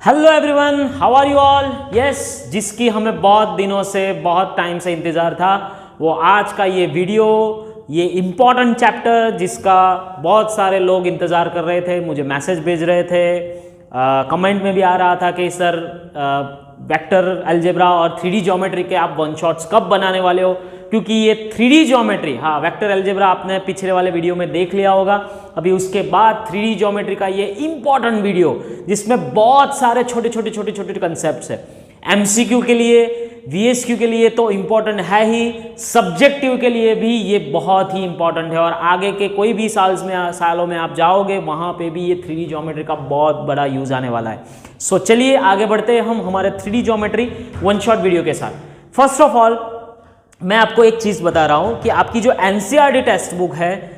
Hello everyone, how are you all. Yes, जिसकी हमें बहुत दिनों से बहुत टाइम से इंतज़ार था वो आज का ये वीडियो, ये इम्पॉर्टेंट चैप्टर जिसका बहुत सारे लोग इंतज़ार कर रहे थे, मुझे मैसेज भेज रहे थे, कमेंट में भी आ रहा था कि सर वेक्टर अलजेब्रा और 3D ज्योमेट्री के आप वन शॉट्स कब बनाने वाले हो, क्योंकि ये 3D ज्योमेट्री, हाँ वेक्टर अलजेब्रा आपने पिछले वाले वीडियो में देख लिया होगा। अभी उसके बाद 3D ज्योमेट्री का ये इंपॉर्टेंट वीडियो जिसमें बहुत सारे छोटे छोटे कंसेप्ट्स है। MCQ के लिए, VSQ के लिए तो इम्पॉर्टेंट है ही, सब्जेक्टिव के लिए भी ये बहुत ही इंपॉर्टेंट है और आगे के कोई भी सालों में आप जाओगे वहाँ पे भी ये 3D ज्योमेट्री का बहुत बड़ा यूज आने वाला है। सो चलिए आगे बढ़ते हैं हम हमारे 3D geometry one shot video के साथ। फर्स्ट ऑफ ऑल मैं आपको एक चीज़ बता रहा हूँ कि आपकी जो NCERT टेक्स्ट बुक है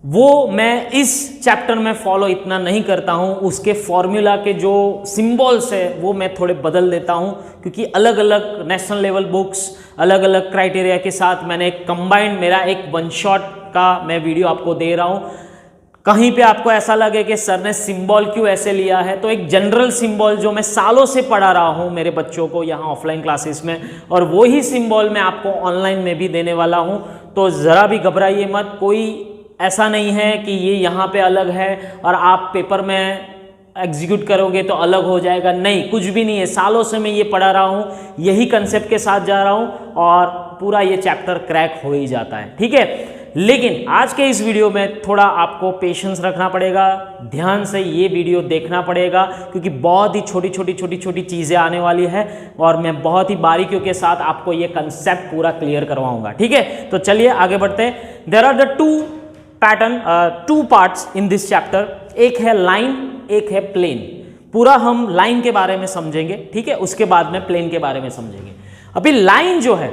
वो मैं इस चैप्टर में फॉलो इतना नहीं करता हूँ, उसके फॉर्मूला के जो सिंबल्स है वो मैं थोड़े बदल देता हूँ, क्योंकि अलग अलग नेशनल लेवल बुक्स अलग अलग क्राइटेरिया के साथ मैंने एक कंबाइंड मेरा एक वन शॉट का मैं वीडियो आपको दे रहा हूँ। कहीं पे आपको ऐसा लगे कि सर ने सिंबल क्यों ऐसे लिया है, तो एक जनरल सिंबल जो मैं सालों से पढ़ा रहा हूँ मेरे बच्चों को यहाँ ऑफलाइन क्लासेस में, और वही सिंबल मैं आपको ऑनलाइन में भी देने वाला हूँ। तो ज़रा भी घबराइए मत, कोई ऐसा नहीं है कि ये यहाँ पे अलग है और आप पेपर में एग्जीक्यूट करोगे तो अलग हो जाएगा, नहीं, कुछ भी नहीं है। सालों से मैं ये पढ़ा रहा हूँ, यही कंसेप्ट के साथ जा रहा हूँ और पूरा ये चैप्टर क्रैक हो ही जाता है, ठीक है। लेकिन आज के इस वीडियो में थोड़ा आपको पेशेंस रखना पड़ेगा, ध्यान से ये वीडियो देखना पड़ेगा, क्योंकि बहुत ही छोटी चीज़ें आने वाली है और मैं बहुत ही बारीकियों के साथ आपको ये कंसेप्ट पूरा क्लियर करवाऊंगा, ठीक है। तो चलिए आगे बढ़ते हैं। There are the two parts in this chapter, एक है लाइन, एक है प्लेन। पूरा हम लाइन के बारे में समझेंगे, ठीक है, उसके बाद में प्लेन के बारे में समझेंगे। अभी लाइन जो है,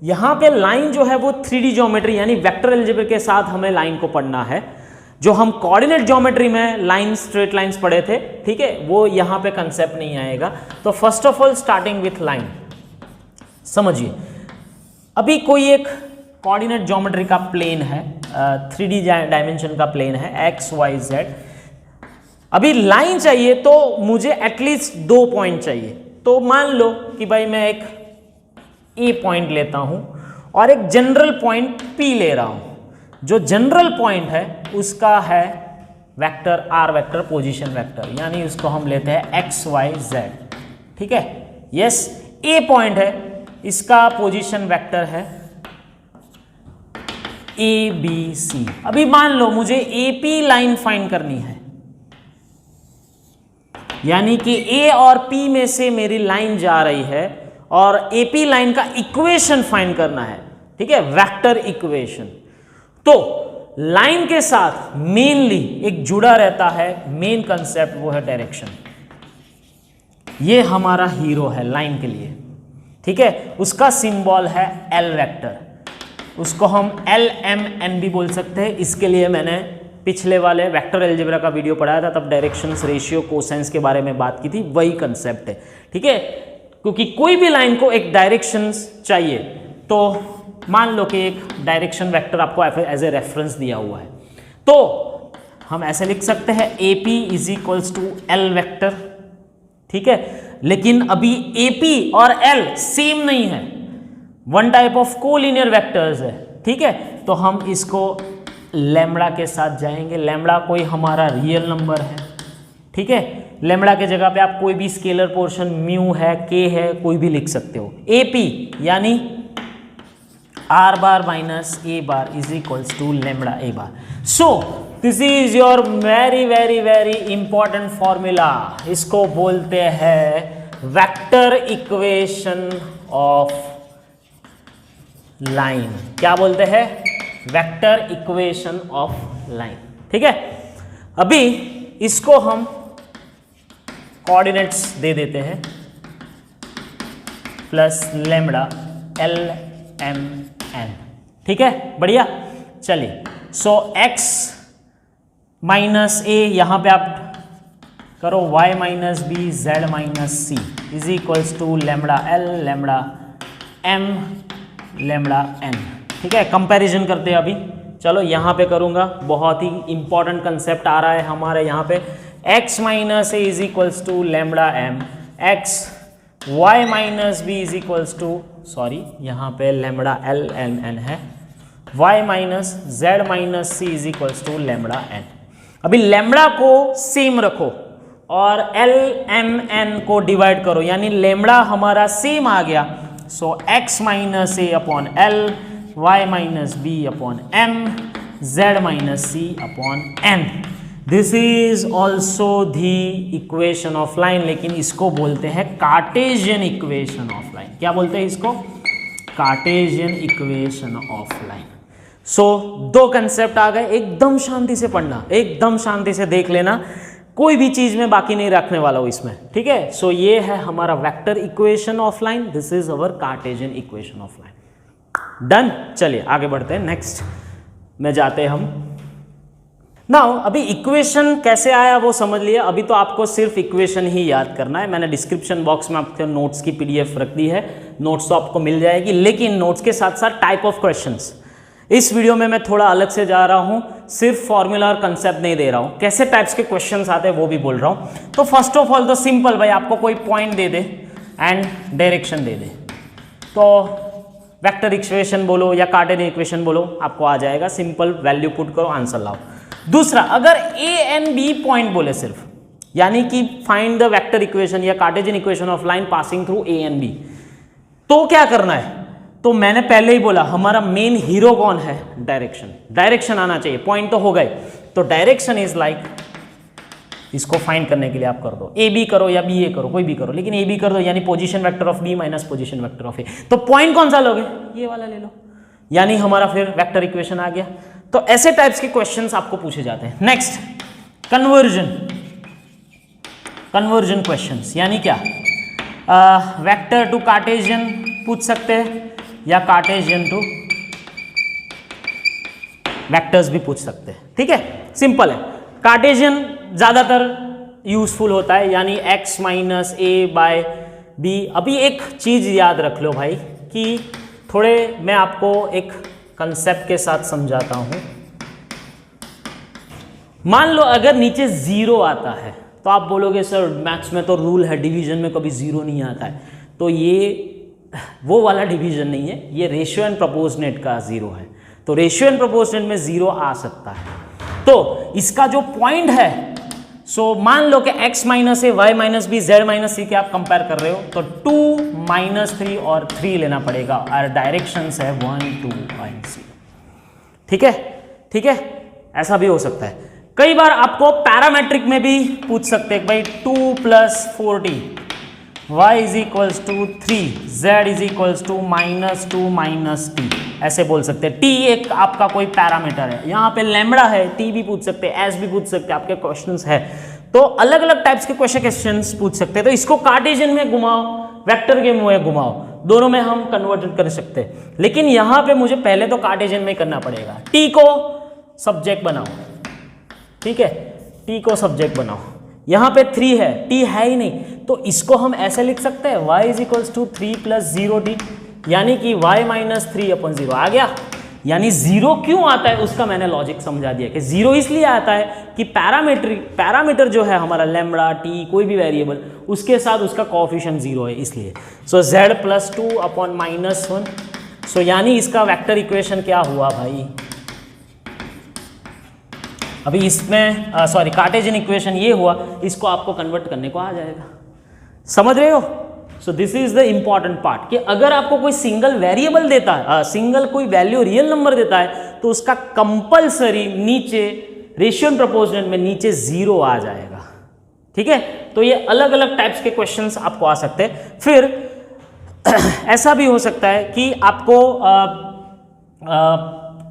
यहाँ पे लाइन जो है वो 3D ज्योमेट्री यानी वेक्टर अलजेब्रा के साथ हमें लाइन को पढ़ना है। जो हम कोऑर्डिनेट ज्योमेट्री में लाइन, स्ट्रेट लाइंस पढ़े थे, ठीक है, वो यहाँ पे कंसेप्ट नहीं आएगा। तो first of all starting with line, समझिए। अभी कोई एक कोऑर्डिनेट ज्योमेट्री का प्लेन है, 3D डायमेंशन का प्लेन है XYZ। अभी लाइन चाहिए तो मुझे एटलीस्ट 2 पॉइंट चाहिए। तो मान लो कि भाई मैं एक A पॉइंट लेता हूं और एक जनरल पॉइंट P ले रहा हूं। जो जनरल पॉइंट है उसका है vector R vector, position vector, यानी उसको हम लेते हैं XYZ, ठीक है। यस, A पॉइंट है, इसका पोजीशन वेक्टर है ABC। अभी मान लो मुझे AP लाइन फाइंड करनी है, यानी कि A और P में से मेरी लाइन जा रही है और AP लाइन का इक्वेशन फाइंड करना है, ठीक है, वेक्टर इक्वेशन। तो लाइन के साथ मेनली एक जुड़ा रहता है मेन कंसेप्ट, वो है डायरेक्शन। ये हमारा हीरो है लाइन के लिए, ठीक है, उसका सिंबल है L वेक्टर, उसको हम LMN भी बोल सकते हैं। इसके लिए मैंने पिछले वाले वेक्टर अलजेब्रा का वीडियो पढ़ाया था, तब डायरेक्शंस, रेशियो, कोसाइंस के बारे में बात की थी, वही कंसेप्ट है, ठीक है। क्योंकि कोई भी लाइन को एक डायरेक्शंस चाहिए, तो मान लो कि एक डायरेक्शन वेक्टर आपको एज ए रेफरेंस दिया हुआ है, तो हम ऐसे लिख सकते हैं AP is equals to L vector, ठीक है। लेकिन अभी AP और L सेम नहीं है, one type of collinear vectors है, ठीक है। तो हम इसको लैम्बडा के साथ जाएंगे। लैम्बडा कोई हमारा रियल नंबर है, ठीक है। लैम्बडा के जगह पे आप कोई भी स्केलर पोर्शन म्यू है, K है, कोई भी लिख सकते हो। AP यानी R bar minus A bar is equals to lambda A bar. So this is your very important formula, इसको बोलते हैं वेक्टर इक्वेशन ऑफ लाइन। क्या बोलते हैं? वेक्टर इक्वेशन ऑफ लाइन, ठीक है। अभी इसको हम कोऑर्डिनेट्स दे देते हैं प्लस लैम्बडा LMN, ठीक है, बढ़िया। चलिए, सो x माइनस A, यहां पे आप करो y minus B Z minus C is equals to lambda L lambda M lambda N, ठीक है। कंपैरिजन करते हैं अभी, चलो यहाँ पे करूँगा, बहुत ही इंपॉर्टेंट कंसेप्ट आ रहा है हमारे यहाँ पे। x minus A is equals to lambda M, X y minus B is equals to, sorry यहाँ पे लैम्बडा एल एन एन है, y minus Z minus C is equals to lambda N. अभी lambda को same रखो और L M N को divide करो, यानी लैम्बडा हमारा सेम आ गया। So x minus A upon L, y minus B upon M, z minus C upon N. This is also the equation of line, लेकिन इसको बोलते हैं कार्टेशियन इक्वेशन ऑफ लाइन। क्या बोलते हैं इसको? Cartesian equation of line. So दो concept आ गए, एकदम शांति से पढ़ना, एकदम शांति से देख लेना, कोई भी चीज में बाकी नहीं रखने वाला हूं इसमें, ठीक है। सो ये है हमारा vector equation of line, this is our Cartesian equation of line. Done. चलिए आगे बढ़ते हैं, नेक्स्ट में जाते हैं हम। नाउ अभी इक्वेशन कैसे आया वो समझ लिया, अभी तो आपको सिर्फ इक्वेशन ही याद करना है। मैंने डिस्क्रिप्शन बॉक्स में आपके नोट्स की पीडीएफ रख दी है, नोट्स तो आपको मिल जाएगी, लेकिन नोट्स के साथ साथ टाइप ऑफ क्वेश्चंस इस वीडियो में मैं थोड़ा अलग से जा रहा हूं, सिर्फ फॉर्मूला और कंसेप्ट नहीं दे रहा हूं, कैसे टाइप्स के क्वेश्चंस आते हैं वो भी बोल रहा हूं। तो फर्स्ट ऑफ ऑल तो सिंपल भाई, आपको कोई पॉइंट दे दे एंड डायरेक्शन दे दे, तो वेक्टर इक्वेशन बोलो या कार्टेशियन इक्वेशन बोलो, आपको आ जाएगा। सिंपल वैल्यू पुट करो, आंसर लाओ। दूसरा, अगर ए एंड बी पॉइंट बोले सिर्फ, यानी कि फाइंड द वेक्टर इक्वेशन या cartesian equation of line passing through A and B, तो क्या करना है? तो मैंने पहले ही बोला हमारा मेन हीरो कौन है? डायरेक्शन। डायरेक्शन आना चाहिए, पॉइंट तो हो गए, तो डायरेक्शन इज लाइक, इसको फाइंड करने के लिए आप कर दो, ए बी करो या बी ए करो, कोई भी करो, लेकिन ए बी कर दो, यानी position vector of B minus position vector of A. तो पॉइंट कौन सा लोगे? ये वाला ले लो, यानी हमारा फिर वेक्टर इक्वेशन आ गया। तो ऐसे टाइप्स के क्वेश्चंस आपको पूछे जाते हैं। Next, conversion. कन्वर्जन क्वेश्चंस यानी क्या? वेक्टर टू कार्टेशियन पूछ सकते हैं या कार्टेशियन टू वेक्टर्स भी पूछ सकते हैं, ठीक है, सिंपल है। कार्टेशियन ज्यादातर यूजफुल होता है, यानी x माइनस ए बाय बी। अभी एक चीज याद रख लो भाई, कि थोड़े मैं आपको एक कंसेप्ट के साथ समझाता हूं। मान लो अगर नीचे जीरो आता है, तो आप बोलोगे सर मैथ्स में तो रूल है, डिवीजन में कभी जीरो नहीं आता है। तो ये वो वाला डिवीजन नहीं है, ये रेशियो एंड प्रोपोर्शनेट का जीरो है। तो रेशियो एंड प्रोपोर्शनेट में जीरो आ सकता है। तो इसका जो पॉइंट है, सो मान लो कि x minus A, y minus B, z minus C के आप कंपेयर कर रहे हो, तो 2 माइनस 3 और 3 लेना पड़ेगा, और डायरेक्शन है 1 2 एंड 0, ठीक है, ठीक है। ऐसा भी हो सकता है। कई बार आपको पैरामेट्रिक में भी पूछ सकते हैं भाई 2 plus 4t, y is equals to 3, z is equals to minus 2 minus t, ऐसे बोल सकते हैं। t एक आपका कोई पैरामीटर है, यहाँ पे लैम्बडा है, t भी पूछ सकते हैं, s भी पूछ सकते हैं, आपके क्वेश्चंस है। तो अलग अलग टाइप्स के क्वेश्चंस पूछ सकते हैं। तो इसको कार्टेशियन में घुमाओ, वेक्टर के में घुमाओ, दोनों में हम कन्वर्ट कर सकते हैं। लेकिन यहाँ पे मुझे पहले तो कार्टेशियन में करना पड़ेगा। t को सब्जेक्ट बनाओ, ठीक है, t को सब्जेक्ट बनाओ। यहाँ पे 3 है, t है ही नहीं, तो इसको हम ऐसे लिख सकते हैं y is equals to 3 plus 0t, यानी कि y माइनस 3 अपॉन 0 आ गया। यानी 0 क्यों आता है उसका मैंने लॉजिक समझा दिया कि 0 इसलिए आता है कि पैरामीटर जो है हमारा लैम्बडा t, कोई भी वेरिएबल, उसके साथ उसका कोएफिशिएंट 0 है, इसलिए। सो z प्लस 2 अपॉन माइनस 1, सो यानी इसका वेक्टर इक्वेशन क्या हुआ भाई? अभी इसमें सॉरी कार्टेशियन इक्वेशन ये हुआ, इसको आपको कन्वर्ट करने को आ जाएगा। समझ रहे हो? सो this is the important part, कि अगर आपको कोई सिंगल वेरिएबल देता है, सिंगल कोई वैल्यू रियल नंबर देता है, तो उसका कंपलसरी नीचे रेशियो एंड प्रोपोर्शनल में नीचे 0 आ जाएगा, ठीक है। तो ये अलग अलग टाइप्स के क्वेश्चंस आपको आ सकते हैं। फिर ऐसा भी हो सकता है कि आपको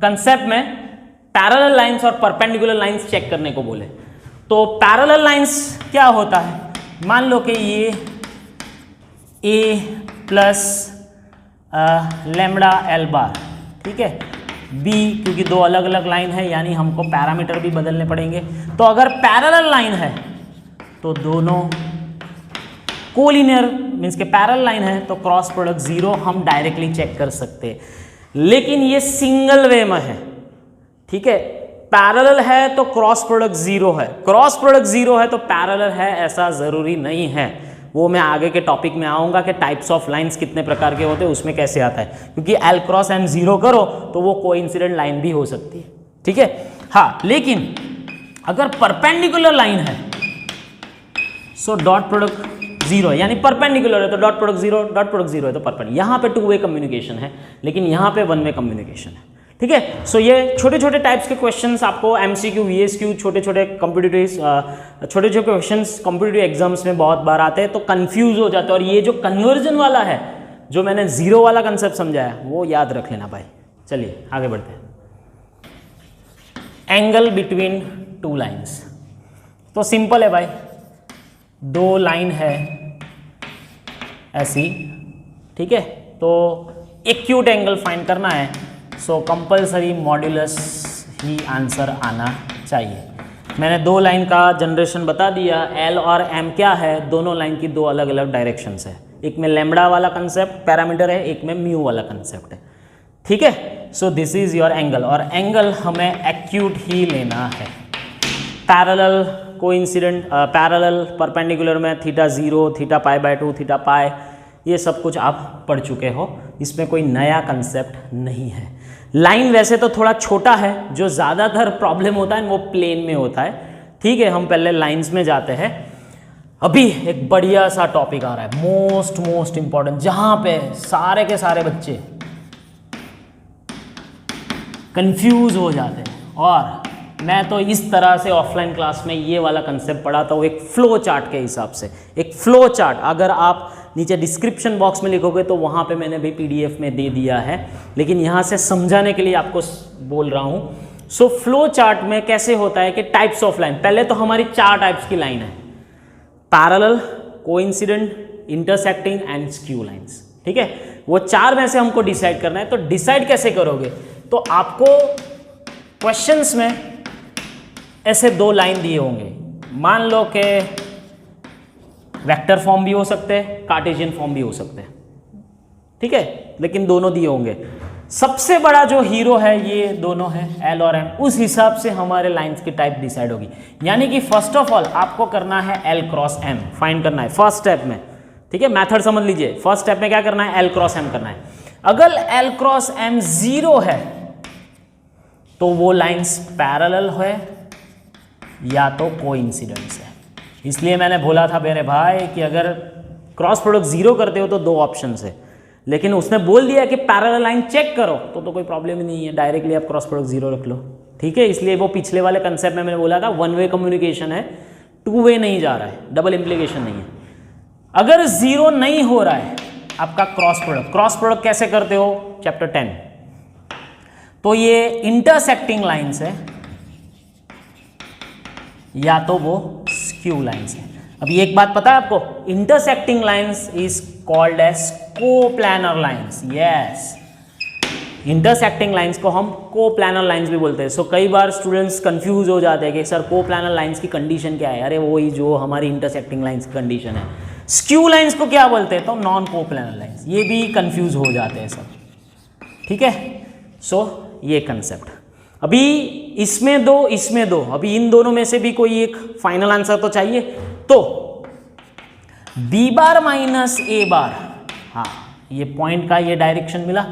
कंसेप्ट में पैरेलल लाइंस और परपेंडिकुलर लाइंस चेक करने को बोले। तो पैरेलल लाइंस क्या होता है? मान लो कि ये a प्लस लैम्बडा एल बार, ठीक है, b, क्योंकि दो अलग अलग लाइन है, यानी हमको पैरामीटर भी बदलने पड़ेंगे। तो अगर पैरेलल लाइन है तो दोनों कोलिनियर मीन्स के पैरेलल लाइन है, तो क्रॉस प्रोडक्ट 0 हम डायरेक्टली चेक कर सकते हैं। लेकिन ये सिंगल वे में है, ठीक है, पैरेलल है तो क्रॉस प्रोडक्ट जीरो है, क्रॉस प्रोडक्ट जीरो है तो पैरेलल है, ऐसा जरूरी नहीं है। वो मैं आगे के टॉपिक में आऊंगा कि टाइप्स ऑफ लाइंस कितने प्रकार के होते हैं, उसमें कैसे आता है, क्योंकि एल क्रॉस एम जीरो करो तो वो कोइंसिडेंट लाइन भी हो सकती है, ठीक है। हाँ, लेकिन अगर परपेंडिकुलर लाइन है सो डॉट प्रोडक्ट जीरो है, यानी परपेंडिकुलर है तो dot product zero, dot product zero है तो परपेंडिकुलर। यहाँ पे टू वे कम्युनिकेशन है, लेकिन यहाँ पे वन वे कम्युनिकेशन है, ठीक है। सो ये छोटे छोटे टाइप्स के क्वेश्चंस आपको एमसीक्यू, वीएसक्यू, छोटे छोटे कॉम्पिटिटिव छोटे छोटे क्वेश्चंस कॉम्पिटिटिव एग्जाम्स में बहुत बार आते हैं, तो कंफ्यूज हो जाते हैं। और ये जो कन्वर्जन वाला है, जो मैंने जीरो वाला कंसेप्ट समझाया, वो याद रख लेना भाई। चलिए आगे बढ़ते हैं। एंगल बिटवीन टू लाइन्स, तो सिंपल है भाई, दो लाइन है ऐसी, ठीक है, तो एक्यूट एंगल फाइंड करना है, सो कंपल्सरी मॉड्यूलस ही आंसर आना चाहिए। मैंने दो लाइन का जनरेशन बता दिया, एल और एम क्या है, दोनों लाइन की दो अलग अलग डायरेक्शंस है, एक में लैम्बडा वाला कंसेप्ट पैरामीटर है, एक में म्यू वाला कंसेप्ट है, ठीक है। So this is your angle, और एंगल हमें एक्यूट ही लेना है। पैरेलल कोइंसिडेंट, पैरेलल परपेंडिकुलर में theta zero, theta pi by two, theta pi, ये सब कुछ आप पढ़ चुके हो, इसमें कोई नया कंसेप्ट नहीं है। लाइन वैसे तो थोड़ा छोटा है, जो ज़्यादातर प्रॉब्लम होता है वो प्लेन में होता है, ठीक है। हम पहले लाइंस में जाते हैं। अभी एक बढ़िया सा टॉपिक आ रहा है, मोस्ट इंपॉर्टेंट, जहाँ पे सारे के सारे बच्चे कंफ्यूज हो जाते हैं। और मैं तो इस तरह से ऑफलाइन क्लास में ये वाला कंसेप्ट पढ़ाता हूँ, एक फ्लो चार्ट के हिसाब से। एक फ्लो चार्ट अगर आप नीचे डिस्क्रिप्शन बॉक्स में लिखोगे तो वहाँ पे मैंने भी पीडीएफ में दे दिया है, लेकिन यहाँ से समझाने के लिए आपको बोल रहा हूँ। सो फ्लो चार्ट में कैसे होता है कि टाइप्स ऑफ लाइन, पहले तो हमारी चार टाइप्स की लाइन है, parallel, coincident, intersecting and skew lines, ठीक है। वो चार में से हमको डिसाइड करना है। तो डिसाइड कैसे करोगे, तो आपको क्वेश्चंस में ऐसे दो लाइन दिए होंगे, मान लो कि वेक्टर फॉर्म भी हो सकते हैं, कार्टेशियन फॉर्म भी हो सकते हैं, ठीक है, लेकिन दोनों दिए होंगे। सबसे बड़ा जो हीरो है ये दोनों है, एल और एम, उस हिसाब से हमारे लाइंस की टाइप डिसाइड होगी। यानी कि फर्स्ट ऑफ ऑल आपको करना है एल क्रॉस एम फाइंड करना है फर्स्ट स्टेप में, ठीक है। मेथड समझ लीजिए, फर्स्ट स्टेप में क्या करना है, एल क्रॉस एम करना है। अगर एल क्रॉस एम जीरो है तो वो लाइंस पैरेलल है या तो कोइंसिडेंस है। इसलिए मैंने बोला था मेरे भाई कि अगर क्रॉस प्रोडक्ट जीरो करते हो तो दो ऑप्शंस है, लेकिन उसने बोल दिया कि पैरेलल लाइन चेक करो तो कोई प्रॉब्लम ही नहीं है, डायरेक्टली आप क्रॉस प्रोडक्ट जीरो रख लो, ठीक है। इसलिए वो पिछले वाले कंसेप्ट में मैंने बोला था वन वे कम्युनिकेशन है, टू वे नहीं जा रहा है, डबल इंप्लीकेशन नहीं है। अगर जीरो नहीं हो रहा है आपका क्रॉस प्रोडक्ट कैसे करते हो, चैप्टर 10। तो ये इंटरसेक्टिंग लाइन्स है या तो वो स्क्यू लाइन्स है। अभी एक बात पता है आपको, intersecting lines is called as coplanar lines. Yes, intersecting lines को हम कोप्लानर लाइन्स भी बोलते हैं। सो कई बार स्टूडेंट्स कंफ्यूज हो जाते हैं कि सर कोप्लानर लाइन्स की कंडीशन क्या है। अरे वही जो हमारी इंटरसेक्टिंग लाइन्स की कंडीशन है। स्क्यू लाइन्स को क्या बोलते हैं, तो नॉन कोप्लानर लाइन्स। ये भी कंफ्यूज हो जाते हैं सब, ठीक है। सो ये कंसेप्ट, अभी इसमें दो, अभी इन दोनों में से भी कोई एक फाइनल आंसर तो चाहिए। तो बी बार माइनस ए बार, हाँ ये पॉइंट का ये डायरेक्शन मिला,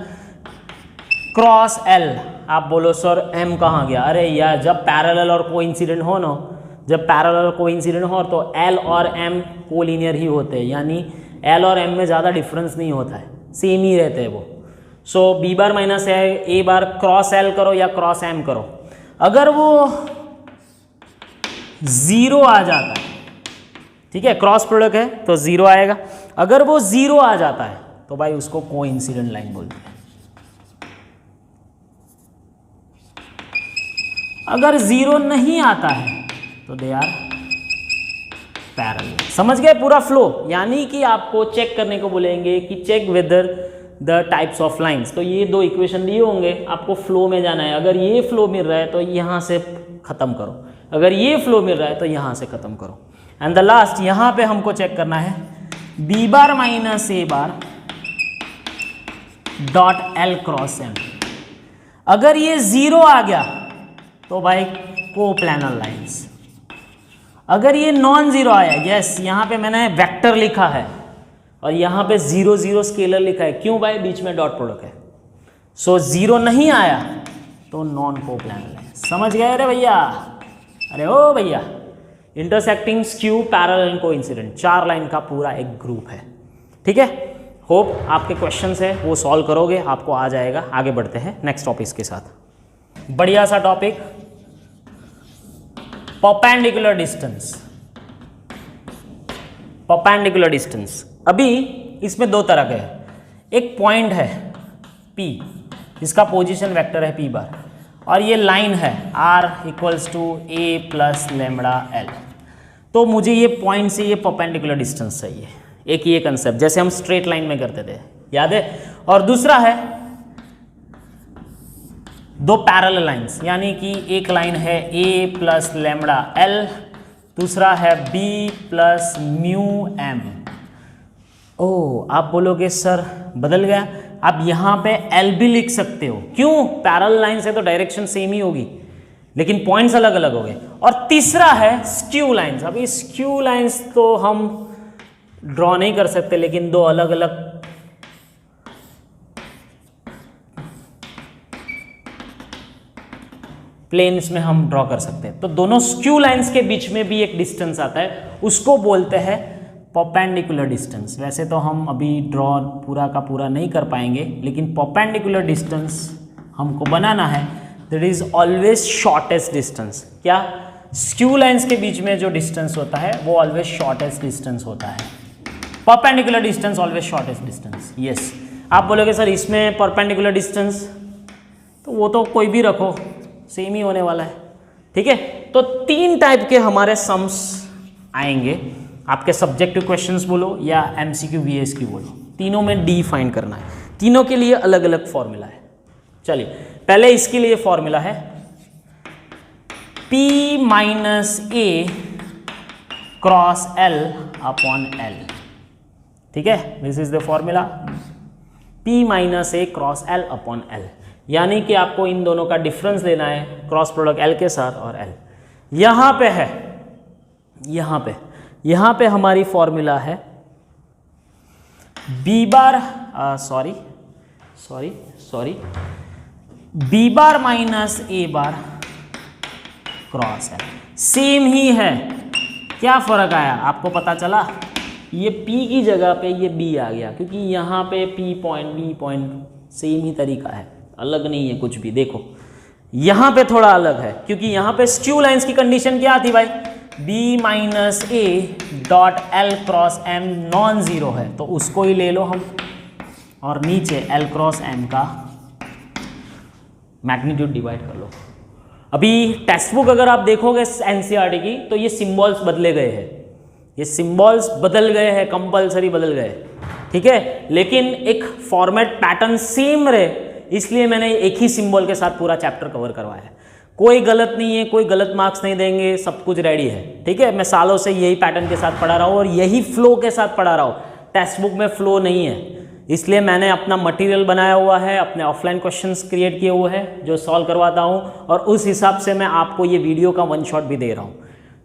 क्रॉस एल। आप बोलो सर एम कहाँ गया, अरे यार जब पैरेलल और कोइंसिडेंट हो ना, जब पैरेलल और कोइंसिडेंट हो तो एल और एम कोलिनियर ही होते हैं, यानी एल और एम में ज़्यादा डिफरेंस नहीं होता है, सेम ही रहते हैं वो। सो B bar minus A bar cross L करो या क्रॉस एम करो, अगर वो जीरो आ जाता है, ठीक है, क्रॉस प्रोडक्ट है तो जीरो आएगा। अगर वो जीरो आ जाता है तो भाई उसको कोइंसिडेंट लाइन बोलते हैं। अगर जीरो नहीं आता है तो दे आर पैरेलल। समझ गए पूरा फ्लो, यानी कि आपको चेक करने को बोलेंगे कि check whether the types of lines. तो ये दो इक्वेशन दिए होंगे, आपको फ्लो में जाना है। अगर ये फ्लो मिल रहा है तो यहाँ से खत्म करो, अगर ये फ्लो मिल रहा है तो यहाँ से खत्म करो। एंड द लास्ट यहाँ पे हमको चेक करना है B bar minus A bar dot L cross M. अगर ये जीरो आ गया तो भाई कोप्लानर लाइंस। अगर ये नॉन जीरो आया, यस यहाँ पे मैंने वेक्टर लिखा है और यहाँ पे 0 0 स्केलर लिखा है, क्यों भाई, बीच में डॉट प्रोडक्ट है, सो 0 नहीं आया तो नॉन कोप्लानर लाइन। समझ गए रे भैया? अरे ओ भैया, intersecting, skew, parallel and coincident, 4 line का पूरा एक ग्रुप है। ठीक है, होप आपके क्वेश्चंस है वो सॉल्व करोगे, आपको आ जाएगा। आगे बढ़ते हैं नेक्स्ट टॉपिक के साथ। बढ़िया सा topic, perpendicular distance. Perpendicular distance अभी इसमें 2 तरह के हैं। एक पॉइंट है P, इसका पोजीशन वेक्टर है P बार, और ये लाइन है R equals to A plus lambda L। तो मुझे ये पॉइंट से ये परपेंडिकुलर डिस्टेंस चाहिए। एक ये कंसेप्ट जैसे हम स्ट्रेट लाइन में करते थे, याद है? और दूसरा है 2 पैरेलल लाइंस, यानी कि एक लाइन है A प्लस लेमड़ा L, दूसरा है B प्लस म्यू M। ओ, आप बोलोगे सर बदल गया, आप यहाँ पे L भी लिख सकते हो, क्यों? पैरेलल लाइन से तो डायरेक्शन सेम ही होगी, लेकिन पॉइंट्स अलग अलग हो गए। और तीसरा है स्क्यू लाइंस। अभी स्क्यू लाइंस तो हम ड्रॉ नहीं कर सकते, लेकिन 2 अलग अलग प्लेन्स में हम ड्रॉ कर सकते हैं। तो दोनों स्क्यू लाइंस के बीच में भी एक डिस्टेंस आता है, उसको बोलते हैं परपेंडिकुलर डिस्टेंस। वैसे तो हम अभी ड्रॉ पूरा का पूरा नहीं कर पाएंगे, लेकिन परपेंडिकुलर डिस्टेंस हमको बनाना है, that is always shortest distance. क्या? स्क्यू लाइंस के बीच में जो डिस्टेंस होता है वो ऑलवेज शॉर्टेस्ट डिस्टेंस होता है। Perpendicular distance always shortest distance. Yes, आप बोलोगे सर इसमें परपेंडिकुलर डिस्टेंस, तो वो तो कोई भी रखो सेम ही होने वाला है। ठीक है, तो 3 टाइप के हमारे सम्स आएंगे, आपके सब्जेक्टिव क्वेश्चंस बोलो या एमसीक्यू वीएसक्यू बोलो, तीनों में डी फाइंड करना है। तीनों के लिए अलग अलग फॉर्मूला है। चलिए, पहले इसके लिए फॉर्मूला है P minus A cross L upon L। ठीक है, this is the formula, P minus A cross L upon L, यानी कि आपको इन दोनों का डिफरेंस लेना है, क्रॉस प्रोडक्ट L के साथ और L। यहां पे है, यहां पे हमारी फॉर्मूला है B bar sorry B bar minus A bar cross L। Same ही है, क्या फर्क आया आपको पता चला? ये P की जगह पे ये B आ गया, क्योंकि यहाँ पे P point B point same ही तरीका है, अलग नहीं है कुछ भी। देखो यहाँ पे थोड़ा अलग है, क्योंकि यहाँ पे स्क्यू लाइंस की कंडीशन क्या थी भाई? B minus A dot L cross M non zero है, तो उसको ही ले लो हम, और नीचे L क्रॉस M का मैग्नीट्यूड डिवाइड कर लो। अभी टेक्स्ट बुक अगर आप देखोगे एनसीईआरटी की, तो ये सिंबल्स बदले गए हैं, ये सिंबल्स बदल गए हैं, कंपलसरी बदल गए। ठीक है, लेकिन एक फॉर्मेट पैटर्न सेम रहे, इसलिए मैंने एक ही सिंबल के साथ पूरा चैप्टर कवर करवाया है। कोई गलत नहीं है, कोई गलत मार्क्स नहीं देंगे, सब कुछ रेडी है। ठीक है, मैं सालों से यही पैटर्न के साथ पढ़ा रहा हूँ और यही फ्लो के साथ पढ़ा रहा हूँ। टेक्स्ट बुक में फ्लो नहीं है, इसलिए मैंने अपना मटेरियल बनाया हुआ है, अपने ऑफलाइन क्वेश्चंस क्रिएट किए हुए हैं जो सॉल्व करवाता हूँ, और उस हिसाब से मैं आपको ये वीडियो का 1 शॉट भी दे रहा हूँ।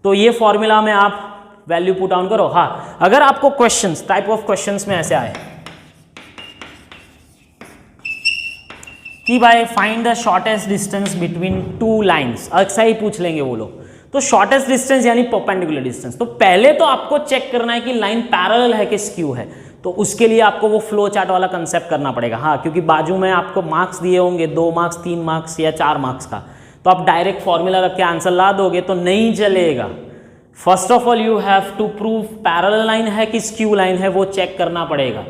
तो ये फॉर्मूला में आप वैल्यू पुट डाउन करो। हाँ, अगर आपको क्वेश्चंस, टाइप ऑफ क्वेश्चंस में ऐसे आए कि भाई find the shortest distance between 2 lines, ऐसा ही पूछ लेंगे वो लोग, तो शॉर्टेस्ट डिस्टेंस यानी परपेंडिकुलर डिस्टेंस, तो पहले तो आपको चेक करना है कि लाइन पैरेलल है कि स्क्यू है। तो उसके लिए आपको वो फ्लो चार्ट वाला कंसेप्ट करना पड़ेगा। हाँ, क्योंकि बाजू में आपको मार्क्स दिए होंगे 2 मार्क्स 3 मार्क्स या 4 मार्क्स का, तो आप डायरेक्ट फॉर्मूला रख के आंसर ला दोगे तो नहीं चलेगा। First of all you have to prove parallel line है कि स्क्यू लाइन है, वो चेक करना पड़ेगा,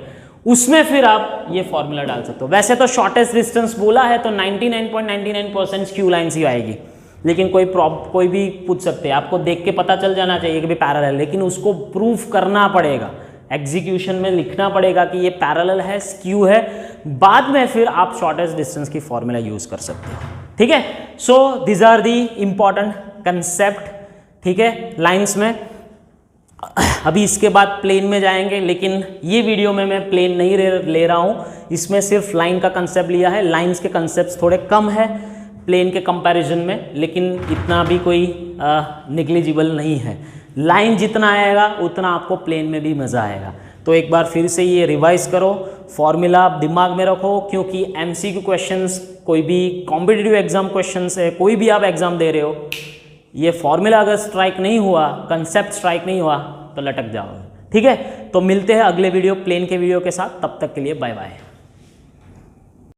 उसमें फिर आप ये फॉर्मूला डाल सकते हो। वैसे तो शॉर्टेस्ट डिस्टेंस बोला है तो 99.99% स्क्यू लाइन्स ही आएगी, लेकिन कोई भी पूछ सकते हैं, आपको देख के पता चल जाना चाहिए कि भाई पैरेलल, लेकिन उसको प्रूफ करना पड़ेगा, एग्जीक्यूशन में लिखना पड़ेगा कि ये पैरेलल है, स्क्यू है, बाद में फिर आप शॉर्टेस्ट डिस्टेंस की फॉर्मूला यूज कर सकते हो। ठीक है, so this are the important concept. ठीक है, लाइंस में अभी इसके बाद प्लेन में जाएंगे, लेकिन ये वीडियो में मैं प्लेन नहीं ले रहा हूँ, इसमें सिर्फ लाइन का कंसेप्ट लिया है। लाइंस के कंसेप्ट थोड़े कम है, प्लेन के कंपैरिजन में, लेकिन इतना भी कोई निग्लिजिबल नहीं है। लाइन जितना आएगा उतना आपको प्लेन में भी मज़ा आएगा। तो एक बार फिर से ये रिवाइज करो, फॉर्मूला आप दिमाग में रखो, क्योंकि एमसीक्यू क्वेश्चंस, कोई भी कॉम्पिटिटिव एग्जाम क्वेश्चंस है, कोई भी आप एग्जाम दे रहे हो, ये फॉर्मूला अगर स्ट्राइक नहीं हुआ, कंसेप्ट स्ट्राइक नहीं हुआ तो लटक जाओगे। ठीक है, तो मिलते हैं अगले वीडियो प्लेन के वीडियो के साथ, तब तक के लिए बाय बाय।